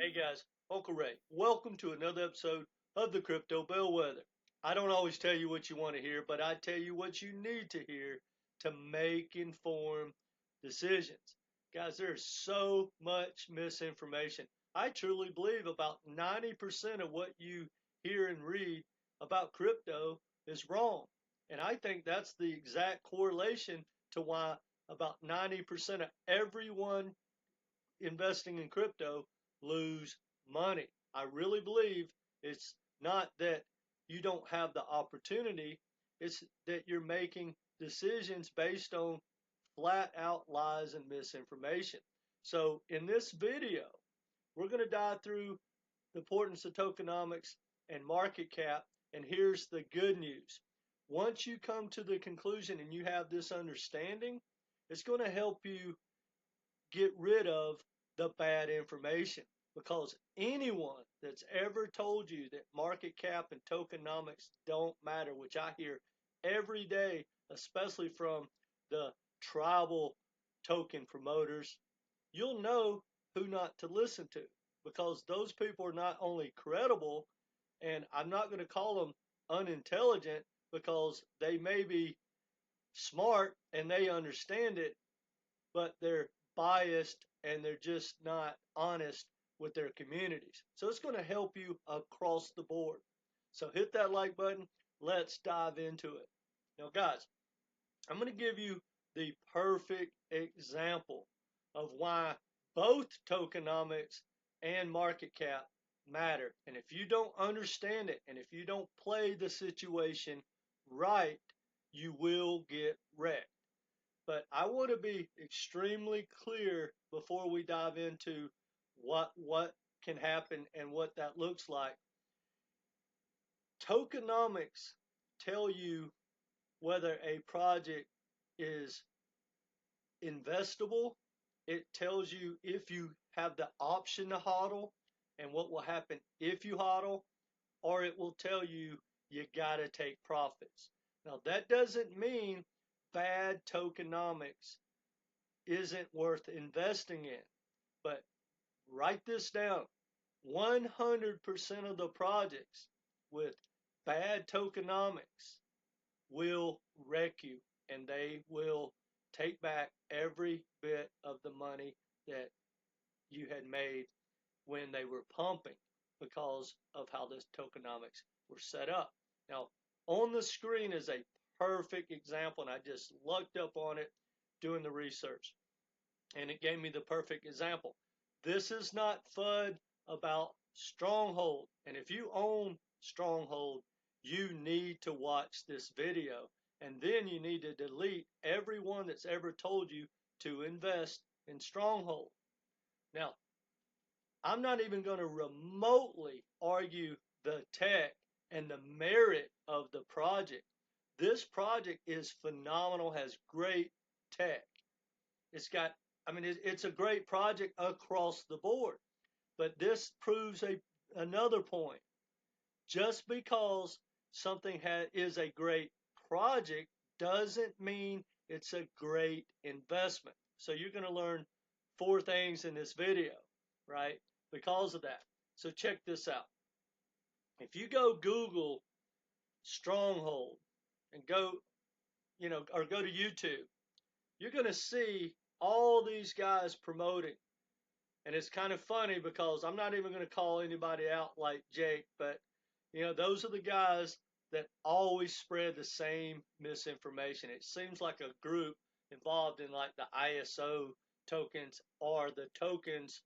Hey guys, Uncle Ray. Welcome to another episode of the Crypto Bellwether. I don't always tell you what you want to hear, but I tell you what you need to hear to make informed decisions. Guys, there's so much misinformation. I truly believe about 90% of what you hear and read about crypto is wrong. And I think that's the exact correlation to why about 90% of everyone investing in crypto lose money. I really believe it's not that you don't have the opportunity, it's that you're making decisions based on flat out lies and misinformation. So in this video, we're going to dive through the importance of tokenomics and market cap, and here's the good news. Once you come to the conclusion and you have this understanding, it's going to help you get rid of the bad information, because anyone that's ever told you that market cap and tokenomics don't matter, which I hear every day, especially from the tribal token promoters, you'll know who not to listen to, because those people are not only credible, and I'm not going to call them unintelligent, because they may be smart and they understand it, but they're biased and they're just not honest with their communities. So it's going to help you across the board. So hit that like button. Let's dive into it. Now, guys, I'm going to give you the perfect example of why both tokenomics and market cap matter. And if you don't understand it, and if you don't play the situation right, you will get wrecked. But I want to be extremely clear before we dive into what can happen and what that looks like. Tokenomics tell you whether a project is investable. It tells you if you have the option to hodl and what will happen if you hodl, or it will tell you you got to take profits. Now, that doesn't mean bad tokenomics isn't worth investing in, but write this down. 100% of the projects with bad tokenomics will wreck you, and they will take back every bit of the money that you had made when they were pumping, because of how this tokenomics were set up. Now, on the screen is a perfect example, and I just looked up on it doing the research, and it gave me the perfect example. This is not FUD about Stronghold, and if you own Stronghold, you need to watch this video, and then you need to delete everyone that's ever told you to invest in Stronghold. Now, I'm not even going to remotely argue the tech and the merit of the project. This project is phenomenal, has great tech. It's a great project across the board. But this proves another point. Just because something is a great project doesn't mean it's a great investment. So you're going to learn 4 things in this video, right? Because of that. So check this out. If you go Google Stronghold and go to YouTube, you're going to see all these guys promoting. And it's kind of funny, because I'm not even going to call anybody out like Jake, but those are the guys that always spread the same misinformation. It seems like a group involved in like the ISO tokens, or the tokens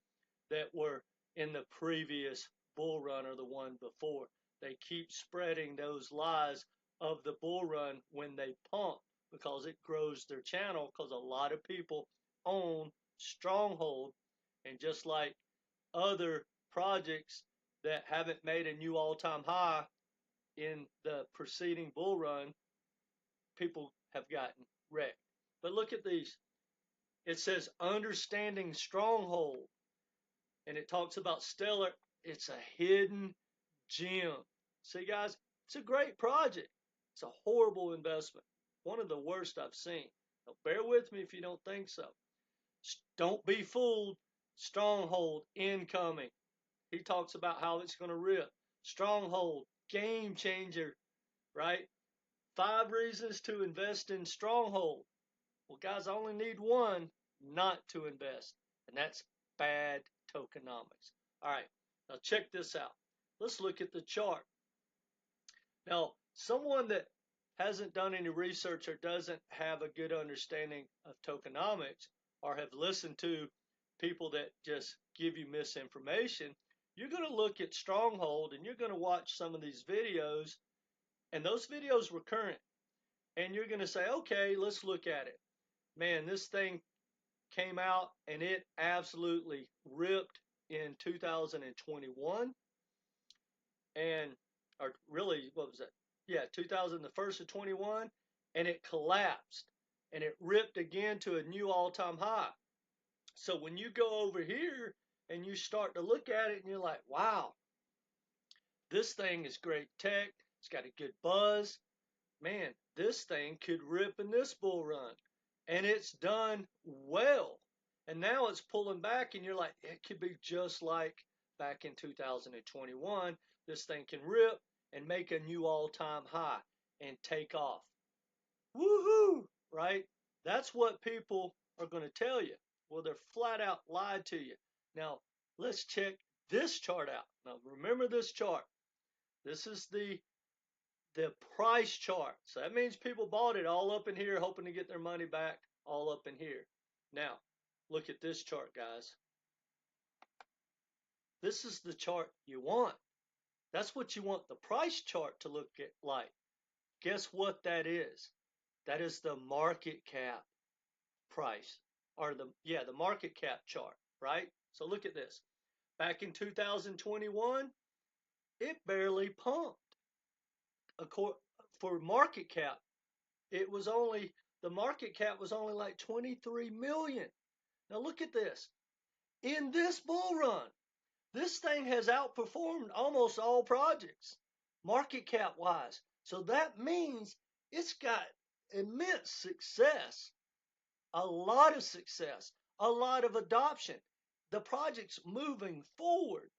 that were in the previous bull run or the one before. They keep spreading those lies of the bull run when they pump, because it grows their channel, because a lot of people own Stronghold. And just like other projects that haven't made a new all-time high in the preceding bull run, people have gotten wrecked. But look at these. It says understanding Stronghold, and it talks about Stellar. It's a hidden gem. See, guys, it's a great project. It's a horrible investment. One of the worst I've seen. Now, bear with me if you don't think so. Don't be fooled. Stronghold incoming. He talks about how it's going to rip. Stronghold, game changer, right? 5 reasons to invest in Stronghold. Well, guys, I only need one not to invest, and that's bad tokenomics. All right, now check this out. Let's look at the chart. Now, someone that hasn't done any research or doesn't have a good understanding of tokenomics or have listened to people that just give you misinformation, you're going to look at Stronghold and you're going to watch some of these videos, and those videos were current. And you're going to say, okay, let's look at it. Man, this thing came out and it absolutely ripped in 2021. And, or really, what was that? Yeah, 2000, the first of 21. And it collapsed. And it ripped again to a new all-time high. So when you go over here and you start to look at it and you're like, wow, this thing is great tech. It's got a good buzz. Man, this thing could rip in this bull run. And it's done well. And now it's pulling back, and you're like, it could be just like back in 2021. This thing can rip and make a new all-time high and take off. Woohoo! Right? That's what people are going to tell you. Well, they're flat out lied to you. Now, let's check this chart out. Now, remember this chart. This is the price chart. So that means people bought it all up in here, hoping to get their money back all up in here. Now, look at this chart, guys. This is the chart you want. That's what you want the price chart to look at like. Guess what that is? That is the market cap price, or the market cap chart, right? So look at this. Back in 2021, it barely pumped. For market cap, it was only, the market cap was only like 23 million. Now look at this. In this bull run, this thing has outperformed almost all projects, market cap wise. So that means it's got immense success, a lot of success, a lot of adoption. The project's moving forward.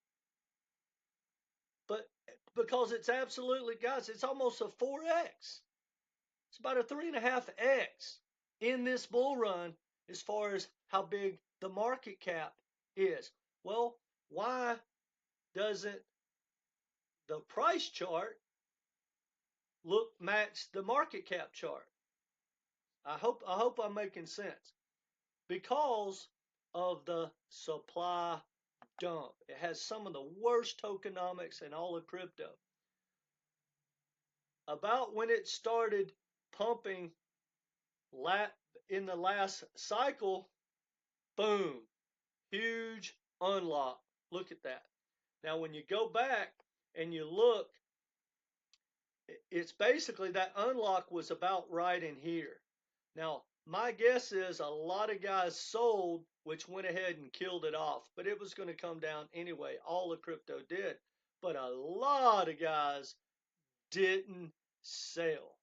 But because it's absolutely, guys, it's almost a 4x. It's about a 3.5x in this bull run as far as how big the market cap is. Well, why doesn't the price chart match the market cap chart? I hope I'm making sense. Because of the supply dump. It has some of the worst tokenomics in all of crypto. About when it started pumping in the last cycle, boom, huge unlock. Look at that. Now, when you go back and you look, it's basically that unlock was about right in here. Now, my guess is a lot of guys sold, which went ahead and killed it off, but it was going to come down anyway. All the crypto did. But a lot of guys didn't sell,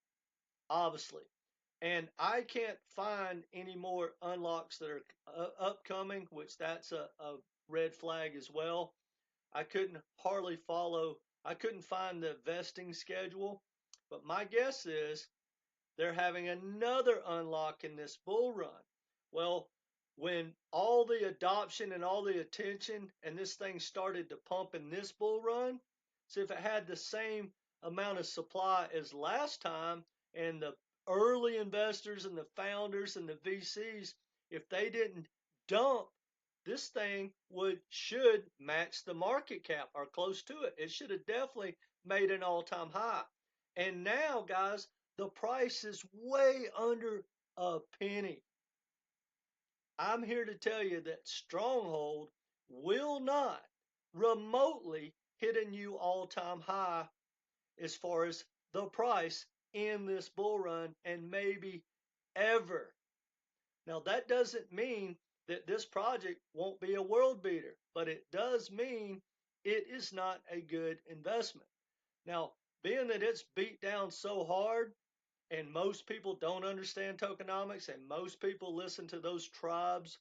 obviously. And I can't find any more unlocks that are upcoming, which that's a red flag as well. I couldn't find the vesting schedule, but my guess is they're having another unlock in this bull run. Well, when all the adoption and all the attention and this thing started to pump in this bull run, so if it had the same amount of supply as last time, and the early investors and the founders and the VCs, if they didn't dump, this thing should match the market cap or close to it. It should have definitely made an all-time high. And now, guys, the price is way under a penny. I'm here to tell you that Stronghold will not remotely hit a new all-time high as far as the price in this bull run, and maybe ever. Now, that doesn't mean that this project won't be a world beater, but it does mean it is not a good investment. Now, being that it's beat down so hard, and most people don't understand tokenomics, and most people listen to those tribes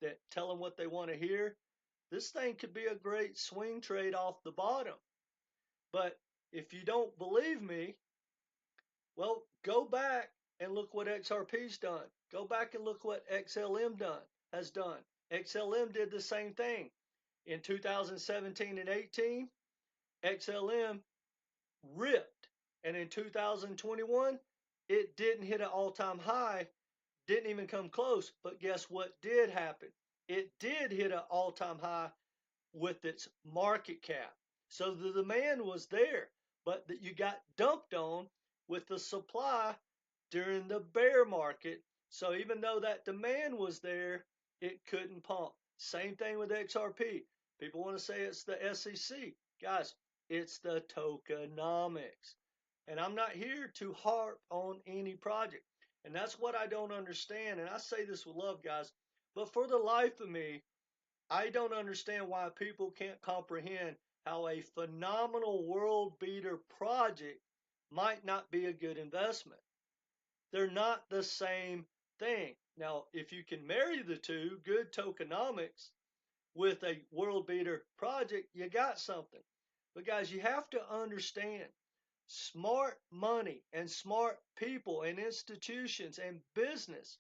that tell them what they want to hear, this thing could be a great swing trade off the bottom. But if you don't believe me, well, go back and look what XRP's done. Go back and look what XLM has done. XLM did the same thing. In 2017 and 18, XLM ripped. And in 2021, it didn't hit an all-time high, didn't even come close. But guess what did happen? It did hit an all-time high with its market cap. So the demand was there, but that you got dumped on with the supply during the bear market. So even though that demand was there, it couldn't pump. Same thing with XRP. People want to say it's the SEC. Guys, it's the tokenomics. And I'm not here to harp on any project. And that's what I don't understand. And I say this with love, guys. But for the life of me, I don't understand why people can't comprehend how a phenomenal world beater project might not be a good investment. They're not the same thing. Now, if you can marry the two, good tokenomics, with a world beater project, you got something. But guys, you have to understand smart money and smart people and institutions and business,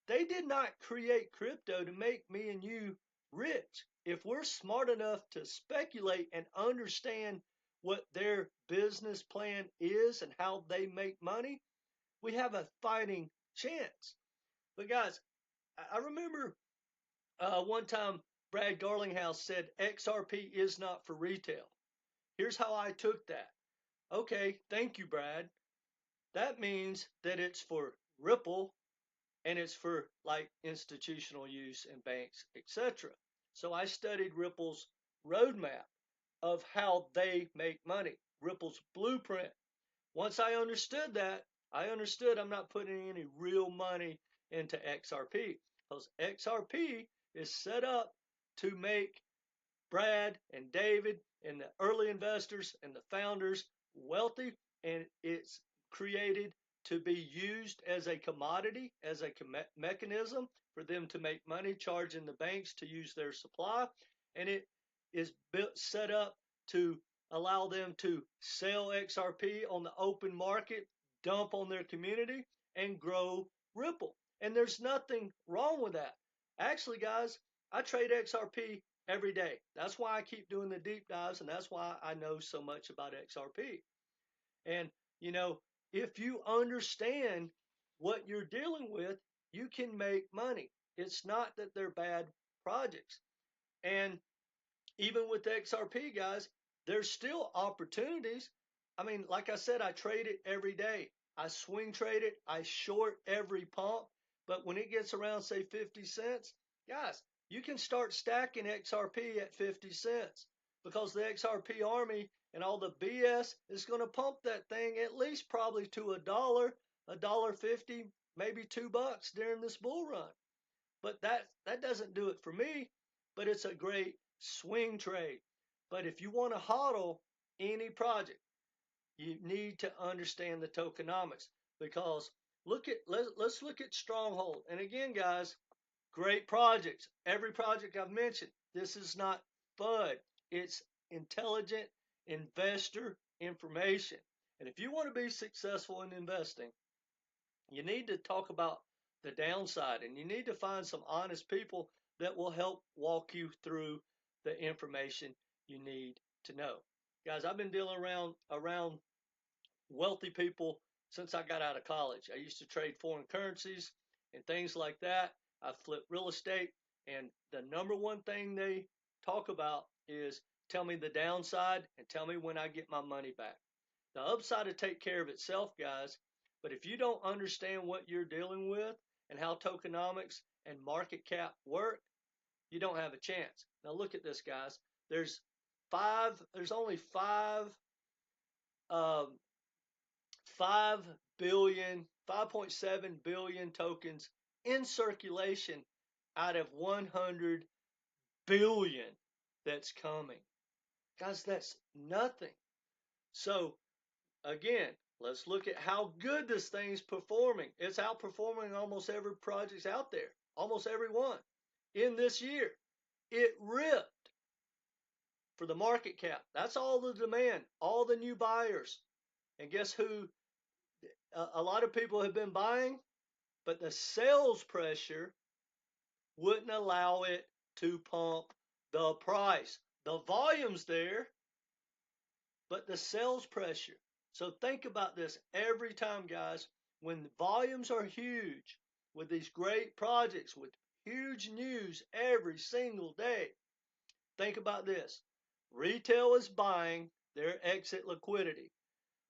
they did not create crypto to make me and you rich. If we're smart enough to speculate and understand what their business plan is and how they make money, we have a fighting chance. But guys, I remember one time Brad Garlinghouse said XRP is not for retail. Here's how I took that. Okay, thank you, Brad. That means that it's for Ripple and it's for like institutional use in banks, etc. So I studied Ripple's roadmap of how they make money, Ripple's blueprint. Once I understood that, I understood I'm not putting any real money into XRP because XRP is set up to make Brad and David and the early investors and the founders wealthy, and it's created to be used as a commodity, as a mechanism for them to make money, charging the banks to use their supply, and it is built set up to allow them to sell XRP on the open market, dump on their community, and grow Ripple. And there's nothing wrong with that. Actually, guys, I trade XRP every day. That's why I keep doing the deep dives, and that's why I know so much about XRP. And, you know, if you understand what you're dealing with, you can make money. It's not that they're bad projects. And even with XRP, guys, there's still opportunities. I mean, like I said, I trade it every day. I swing trade it. I short every pump. But when it gets around, say, 50 cents, guys, you can start stacking XRP at 50 cents because the XRP Army and all the BS is going to pump that thing at least probably to a dollar 50, maybe $2 during this bull run. But that doesn't do it for me. But it's a great swing trade. But if you want to hodl any project, you need to understand the tokenomics because let's look at Stronghold. And again, guys, great projects. Every project I've mentioned. This is not FUD. It's intelligent investor information. And if you want to be successful in investing, you need to talk about the downside and you need to find some honest people that will help walk you through the information you need to know. Guys, I've been dealing around wealthy people since I got out of college. I used to trade foreign currencies and things like that. I flipped real estate, and the number one thing they talk about is tell me the downside and tell me when I get my money back. The upside will take care of itself, guys. But if you don't understand what you're dealing with and how tokenomics and market cap work, you don't have a chance. Now look at this, guys. There's only 5.7 billion tokens in circulation out of 100 billion that's coming. Guys, that's nothing. So again, let's look at how good this thing's performing. It's outperforming almost every project out there, almost every one. In this year, it ripped. for the market cap. That's all the demand, all the new buyers. And guess who? A lot of people have been buying, but the sales pressure wouldn't allow it to pump the price. The volume's there, but the sales pressure. So think about this every time, guys. When the volumes are huge with these great projects with huge news every single day, think about this. Retail is buying their exit liquidity.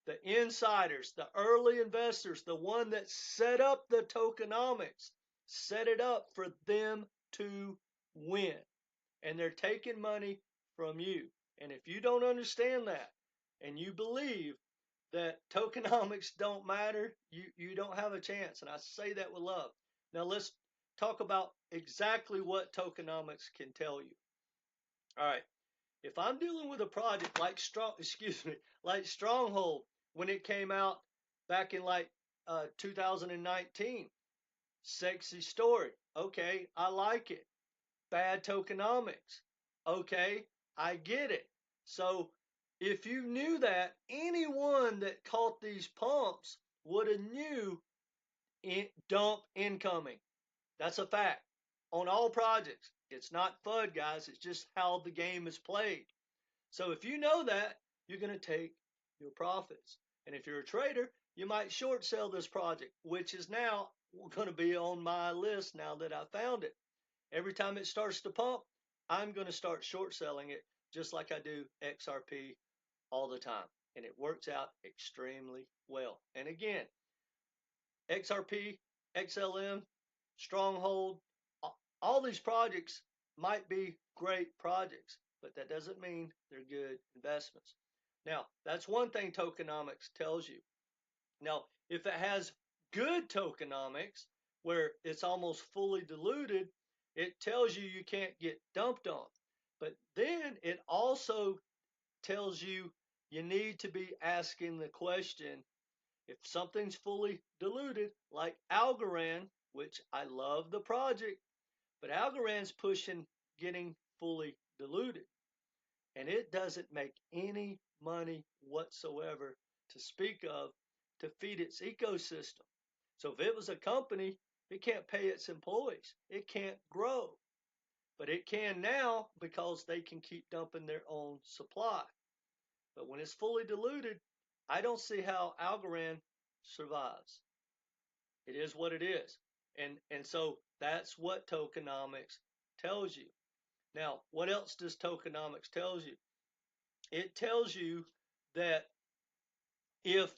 The insiders, the early investors, the one that set up the tokenomics, set it up for them to win. And they're taking money from you. And if you don't understand that and you believe that tokenomics don't matter, you don't have a chance. And I say that with love. Now let's talk about exactly what tokenomics can tell you. All right. If I'm dealing with a project like like Stronghold when it came out back in like 2019, sexy story. Okay, I like it. Bad tokenomics. Okay, I get it. So if you knew that, anyone that caught these pumps would have knew dump incoming. That's a fact on all projects. It's not FUD, guys. It's just how the game is played. So if you know that, you're going to take your profits. And if you're a trader, you might short sell this project, which is now going to be on my list now that I found it. Every time it starts to pump, I'm going to start short selling it just like I do XRP all the time. And it works out extremely well. And again, XRP, XLM, Stronghold, all these projects might be great projects, but that doesn't mean they're good investments. Now, that's one thing tokenomics tells you. Now, if it has good tokenomics, where it's almost fully diluted, it tells you can't get dumped on. But then it also tells you need to be asking the question, if something's fully diluted, like Algorand, which I love the project, but Algorand's pushing getting fully diluted. And it doesn't make any money whatsoever to speak of to feed its ecosystem. So if it was a company, it can't pay its employees. It can't grow. But it can now because they can keep dumping their own supply. But when it's fully diluted, I don't see how Algorand survives. It is what it is. And so that's what tokenomics tells you. Now, what else does tokenomics tells you? It tells you that if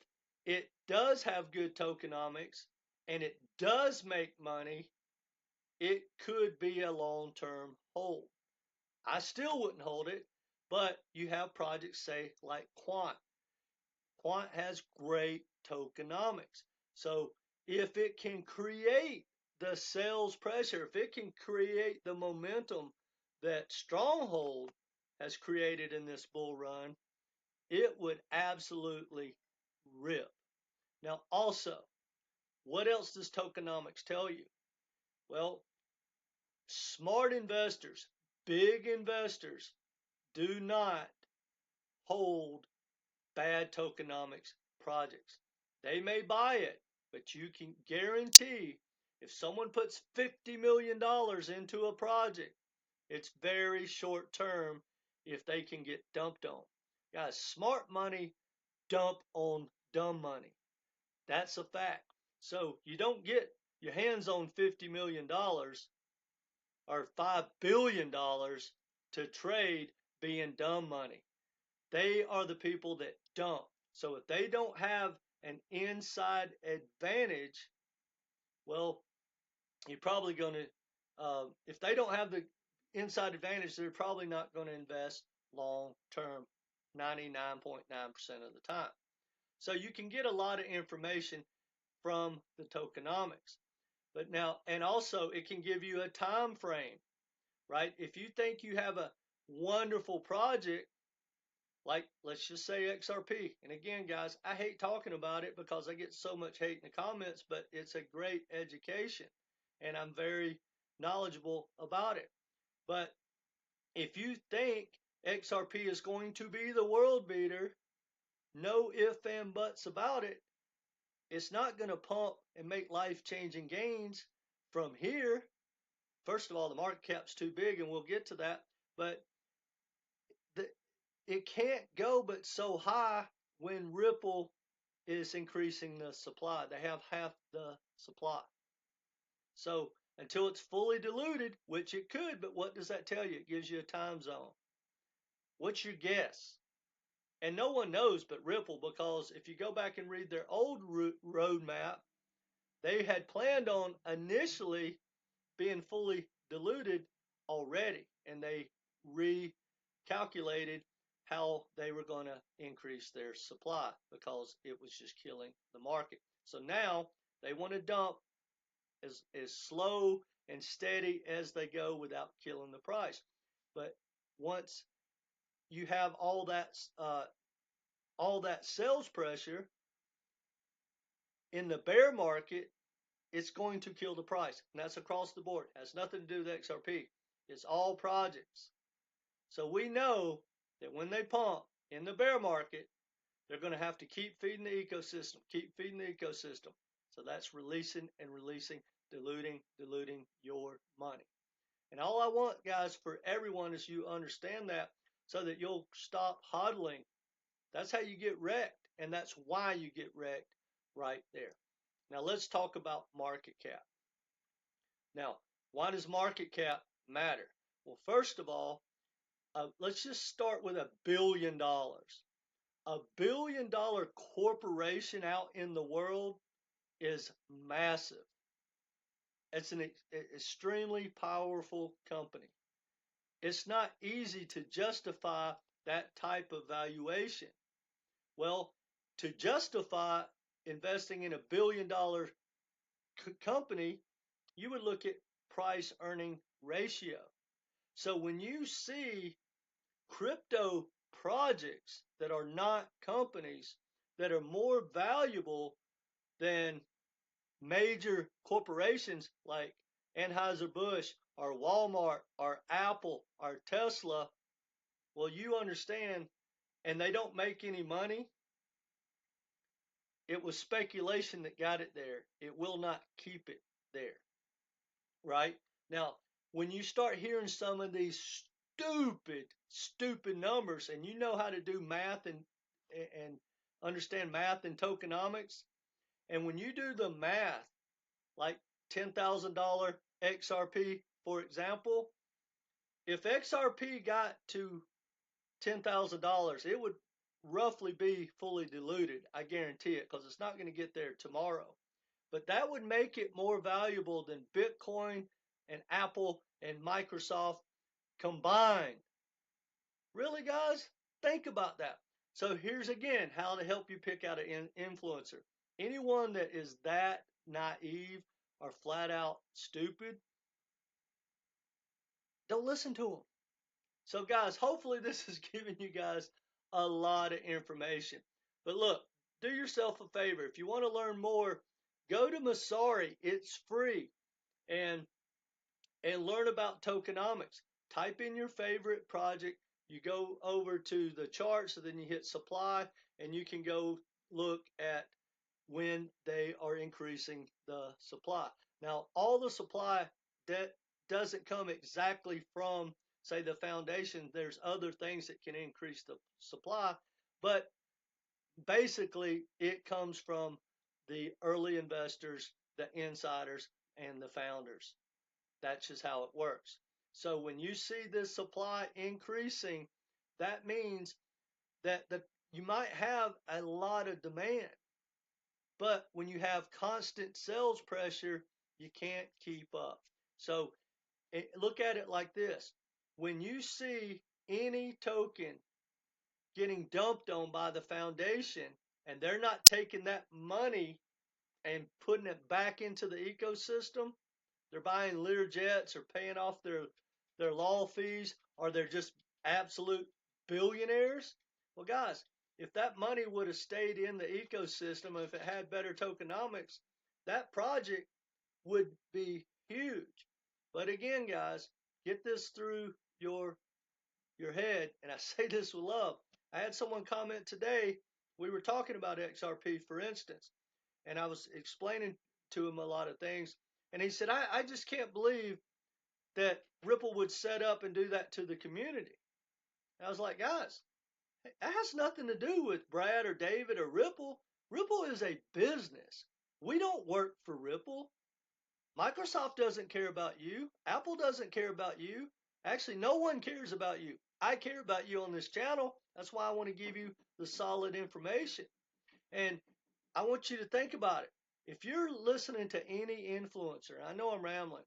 it does have good tokenomics and it does make money, it could be a long-term hold. I still wouldn't hold it, but you have projects, say, like Quant. Quant has great tokenomics. So if it can create the sales pressure, if it can create the momentum that Stronghold has created in this bull run, it would absolutely rip. Now, also, what else does tokenomics tell you? Well, smart investors, big investors, do not hold bad tokenomics projects. They may buy it, but you can guarantee if someone puts $50 million into a project, it's very short term if they can get dumped on. Guys, smart money dump on dumb money. That's a fact. So you don't get your hands on $50 million or $5 billion to trade being dumb money. They are the people that dump. So if they don't have an inside advantage, well, you're probably going to, if they don't have the inside advantage, they're probably not going to invest long term 99.9% of the time. So you can get a lot of information from the tokenomics. But now, and also it can give you a time frame, right? If you think you have a wonderful project, like let's just say XRP. And again, guys, I hate talking about it because I get so much hate in the comments, but it's a great education and I'm very knowledgeable about it. But if you think XRP is going to be the world beater, no ifs and buts about it. It's not going to pump and make life-changing gains from here. First of all, the market cap's too big, and we'll get to that. But it can't go but so high when Ripple is increasing the supply. They have half the supply. So until it's fully diluted, which it could, but what does that tell you? It gives you a time zone. What's your guess? And no one knows but Ripple, because if you go back and read their old roadmap, they had planned on initially being fully diluted already, and they recalculated how they were going to increase their supply because it was just killing the market. So now they want to dump as slow and steady as they go without killing the price. But once you have all that sales pressure in the bear market, it's going to kill the price. And that's across the board. It has nothing to do with XRP. It's all projects. So we know that when they pump in the bear market, they're going to have to keep feeding the ecosystem, keep feeding the ecosystem. So that's releasing and releasing, diluting your money. And all I want, guys, for everyone is you understand that so that you'll stop hodling. That's how you get wrecked, and that's why you get wrecked right there. Now let's talk about market cap. Now, why does market cap matter? Well, first of all, let's just start with $1 billion. A $1 billion corporation out in the world is massive. It's an extremely powerful company. It's not easy to justify that type of valuation. Well, to justify investing in $1 billion company, you would look at price earning ratio. So when you see crypto projects that are not companies that are more valuable than major corporations like Anheuser-Busch or Walmart or Apple or Tesla, well, you understand, and they don't make any money. It was speculation that got it there. It will not keep it there, right? Now, when you start hearing some of these stupid numbers, and you know how to do math and understand math and tokenomics, and when you do the math, like $10,000 XRP, for example, if XRP got to $10,000, it would roughly be fully diluted. I guarantee it, because it's not going to get there tomorrow. But that would make it more valuable than Bitcoin and Apple and Microsoft combined. Really, guys? Think about that. So here's again how to help you pick out an influencer. Anyone that is that naive or flat out stupid, don't listen to them. So guys, hopefully this is giving you guys a lot of information. But look, do yourself a favor. If you want to learn more, go to Masari. It's free. And learn about tokenomics. Type in your favorite project. You go over to the charts, so then you hit supply, and you can go look at when they are increasing the supply. Now, all the supply that doesn't come exactly from, say, the foundation. There's other things that can increase the supply, but basically it comes from the early investors, the insiders, and the founders. That's just how it works. So when you see this supply increasing, that means that you might have a lot of demand. But when you have constant sales pressure, you can't keep up. So look at it like this. When you see any token getting dumped on by the foundation, and they're not taking that money and putting it back into the ecosystem, they're buying Lear jets or paying off their law fees, or they're just absolute billionaires. Well, guys, if that money would have stayed in the ecosystem, if it had better tokenomics, that project would be huge. But again, guys, get this through your your head, and I say this with love. I had someone comment today, we were talking about XRP, for instance, and I was explaining to him a lot of things, and he said, I just can't believe that Ripple would set up and do that to the community. And I was like, guys, that has nothing to do with Brad or David or Ripple. Ripple is a business. We don't work for Ripple. Microsoft doesn't care about you. Apple doesn't care about you. Actually, no one cares about you. I care about you on this channel. That's why I want to give you the solid information. And I want you to think about it. If you're listening to any influencer, I know I'm rambling.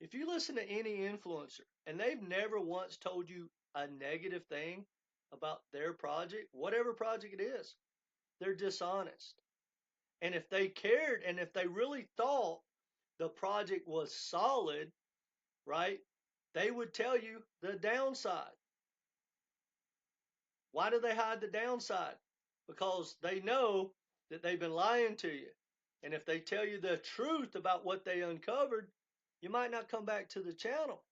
If you listen to any influencer and they've never once told you a negative thing about their project, whatever project it is, they're dishonest. And if they cared and if they really thought the project was solid, right, they would tell you the downside. Why do they hide the downside? Because they know that they've been lying to you. And if they tell you the truth about what they uncovered, you might not come back to the channel.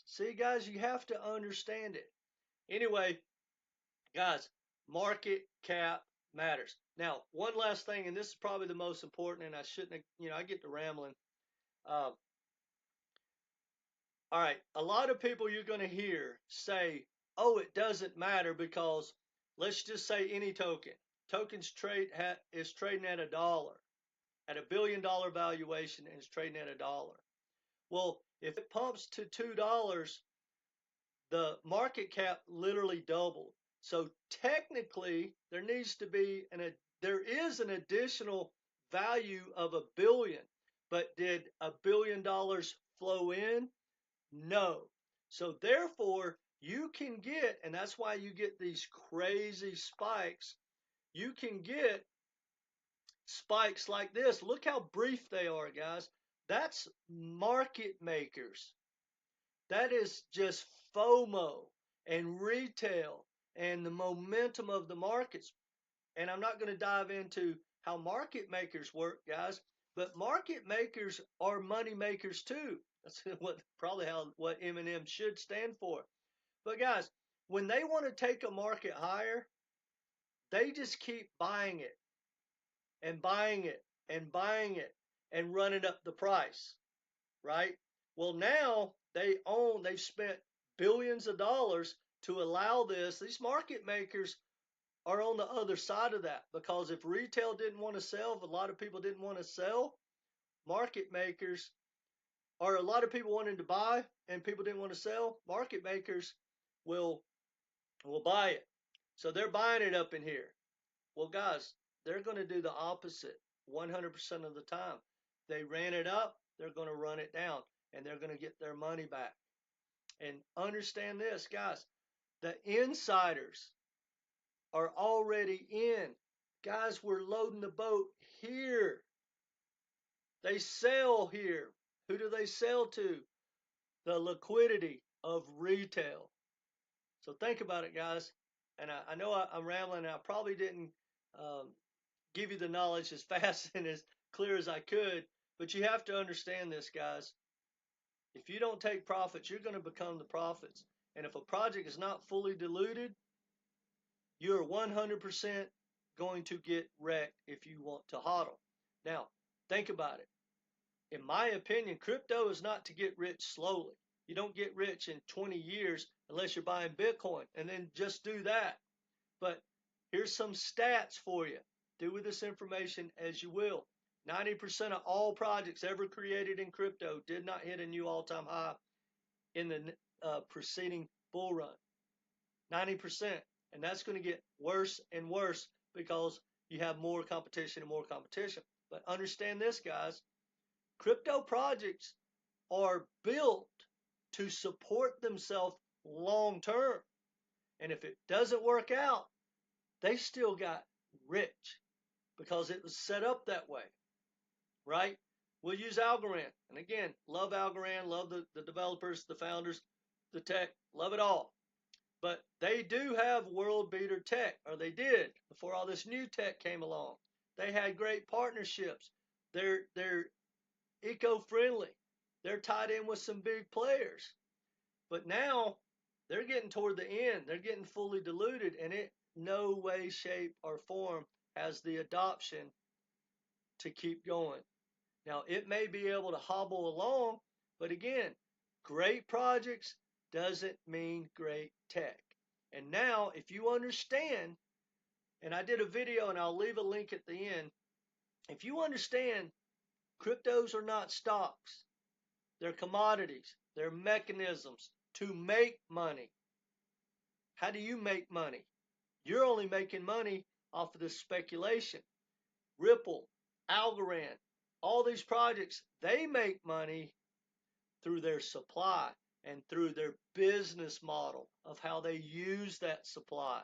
See, guys, you have to understand it. Anyway, guys, market cap matters. Now, one last thing, and this is probably the most important, and I shouldn't have, I get to rambling. All right, a lot of people you're going to hear say, oh, it doesn't matter because let's just say any token. Tokens is trading at $1, at $1 billion valuation, and is trading at $1. Well, if it pumps to $2, the market cap literally doubled. So technically, there is an additional value of $1 billion. But did $1 billion flow in? No. So therefore, you can get, and that's why you get these crazy spikes. You can get spikes like this. Look how brief they are, guys. That's market makers. That is just FOMO and retail and the momentum of the markets. And I'm not going to dive into how market makers work, guys, but market makers are money makers too. That's what M&M should stand for. But guys, when they want to take a market higher, they just keep buying it and buying it and buying it and running up the price, right? Well, now they've spent billions of dollars to allow this. These market makers are on the other side of that, because if retail didn't want to sell, if a lot of people didn't want to sell, market makers, or a lot of people wanted to buy and people didn't want to sell, market makers will buy it. So they're buying it up in here. Well, guys, they're going to do the opposite 100% of the time. They ran it up, they're going to run it down, and they're going to get their money back. And understand this, guys, the insiders are already in. Guys, we're loading the boat here. They sell here. Who do they sell to? The liquidity of retail. So think about it, guys. And I know I'm rambling, and I probably didn't give you the knowledge as fast and as clear as I could, but you have to understand this, guys. If you don't take profits, you're going to become the profits. And if a project is not fully diluted, you're 100% going to get wrecked if you want to hodl. Now, think about it. In my opinion, crypto is not to get rich slowly. You don't get rich in 20 years unless you're buying Bitcoin, and then just do that. But here's some stats for you. Do with this information as you will. 90% of all projects ever created in crypto did not hit a new all-time high in the preceding bull run. 90%. And that's going to get worse and worse because you have more competition and more competition. But understand this, guys. Crypto projects are built to support themselves long term. And if it doesn't work out, they still got rich because it was set up that way, right? We'll use Algorand. And again, love Algorand, love the developers, the founders, the tech, love it all. But they do have world beater tech, or they did before all this new tech came along. They had great partnerships. They're eco-friendly. They're tied in with some big players. But now they're getting toward the end. They're getting fully diluted, and it no way, shape, or form has the adoption to keep going. Now, it may be able to hobble along, but again, great projects doesn't mean great tech. And now, if you understand, and I did a video and I'll leave a link at the end, if you understand cryptos are not stocks, they're commodities, they're mechanisms to make money. How do you make money? You're only making money off of the speculation. Ripple, Algorand, all these projects, they make money through their supply and through their business model of how they use that supply.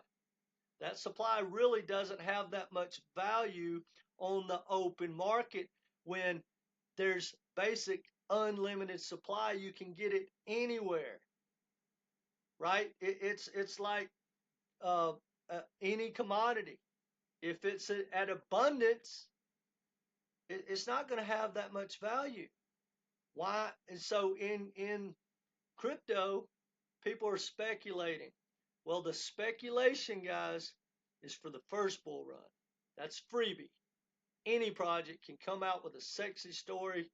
That supply really doesn't have that much value on the open market when there's basic unlimited supply. You can get it anywhere, right? It's like any commodity. If it's at abundance, it's not going to have that much value. Why? And so in crypto, people are speculating. Well, the speculation, guys, is for the first bull run. That's freebie. Any project can come out with a sexy story,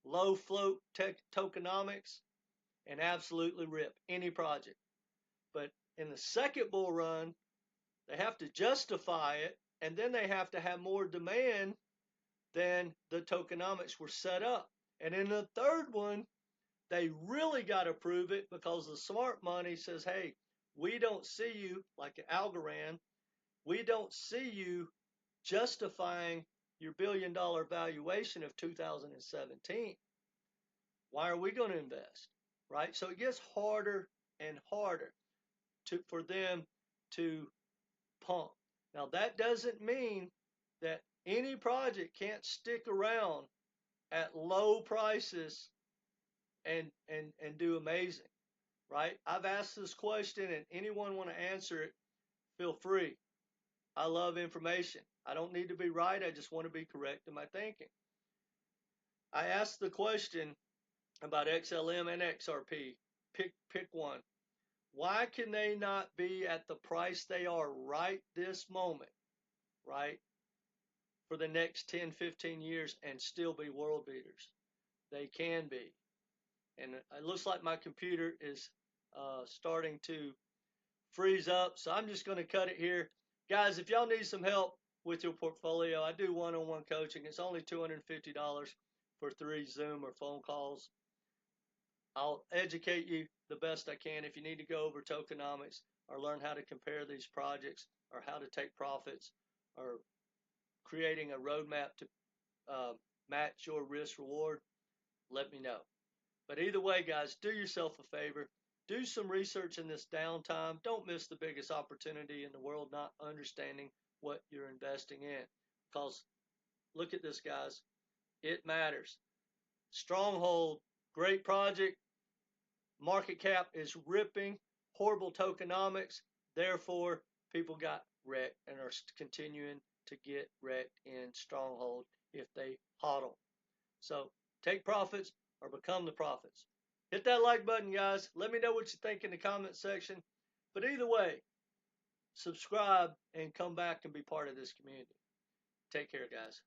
low float tokenomics, and absolutely rip any project. But in the second bull run, they have to justify it, and then they have to have more demand than the tokenomics were set up. And in the third one, they really got to prove it because the smart money says, hey, we don't see you, like Algorand, we don't see you justifying your billion-dollar valuation of 2017. Why are we going to invest? Right? So it gets harder and harder for them to pump. Now, that doesn't mean that any project can't stick around at low prices and do amazing, right? I've asked this question, and anyone want to answer it, feel free. I love information. I don't need to be right. I just want to be correct in my thinking. I asked the question about XLM and XRP. Pick one. Why can they not be at the price they are right this moment, right, for the next 10, 15 years and still be world beaters? They can be. And it looks like my computer is starting to freeze up, so I'm just going to cut it here. Guys, if y'all need some help with your portfolio, I do one-on-one coaching. It's only $250 for 3 Zoom or phone calls. I'll educate you the best I can. If you need to go over tokenomics or learn how to compare these projects or how to take profits or creating a roadmap to match your risk reward, let me know. But either way, guys, do yourself a favor. Do some research in this downtime. Don't miss the biggest opportunity in the world, not understanding what you're investing in. Because look at this, guys. It matters. Stronghold, great project. Market cap is ripping. Horrible tokenomics. Therefore, people got wrecked and are continuing to get wrecked in Stronghold if they hodl. So take profits or become the profits. Hit that like button, guys. Let me know what you think in the comment section. But either way, subscribe and come back and be part of this community. Take care, guys.